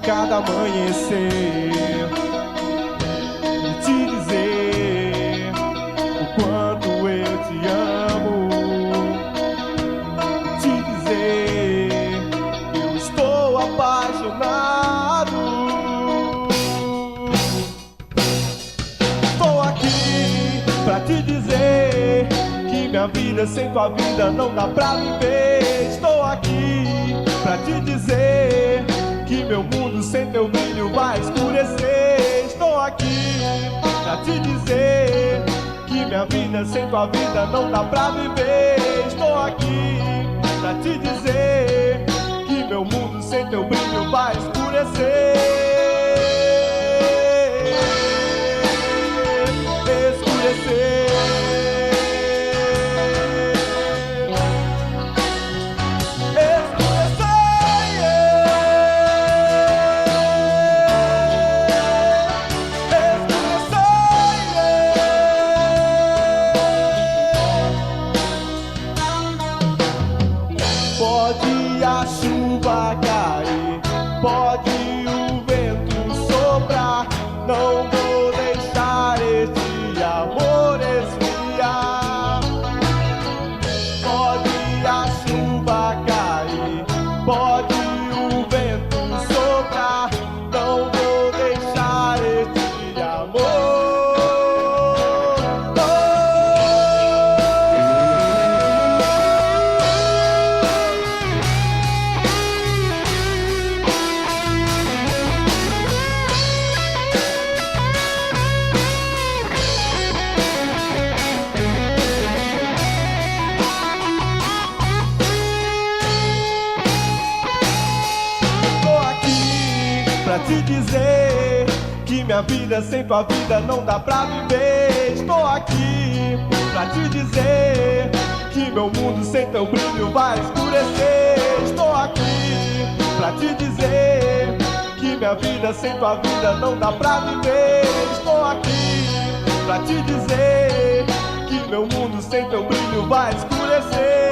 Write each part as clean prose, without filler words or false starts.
cada amanhecer e te dizer o quanto eu te amo, te dizer que eu estou apaixonado. Estou aqui pra te dizer que minha vida sem tua vida não dá pra viver. Estou aqui pra te dizer que meu mundo sem teu brilho vai escurecer. Estou aqui pra te dizer que minha vida sem tua vida não dá pra viver. Estou aqui pra te dizer que meu mundo sem teu brilho vai escurecer. Escurecer. Pode a chuva cair, pode o vento soprar, não vou deixar este amor esfriar. Pode a chuva cair, pode o vento soprar, não vou deixar este amor. Pra te dizer que minha vida sem tua vida não dá pra viver. Estou aqui pra te dizer que meu mundo sem teu brilho vai escurecer. Estou aqui pra te dizer que minha vida sem tua vida não dá pra viver. Estou aqui pra te dizer que meu mundo sem teu brilho vai escurecer.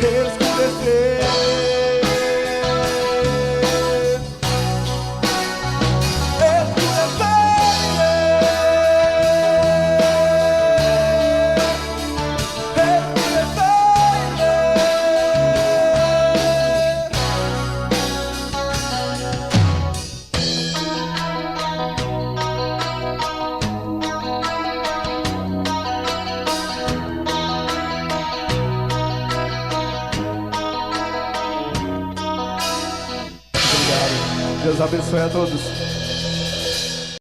Escurecer. Deus abençoe a todos.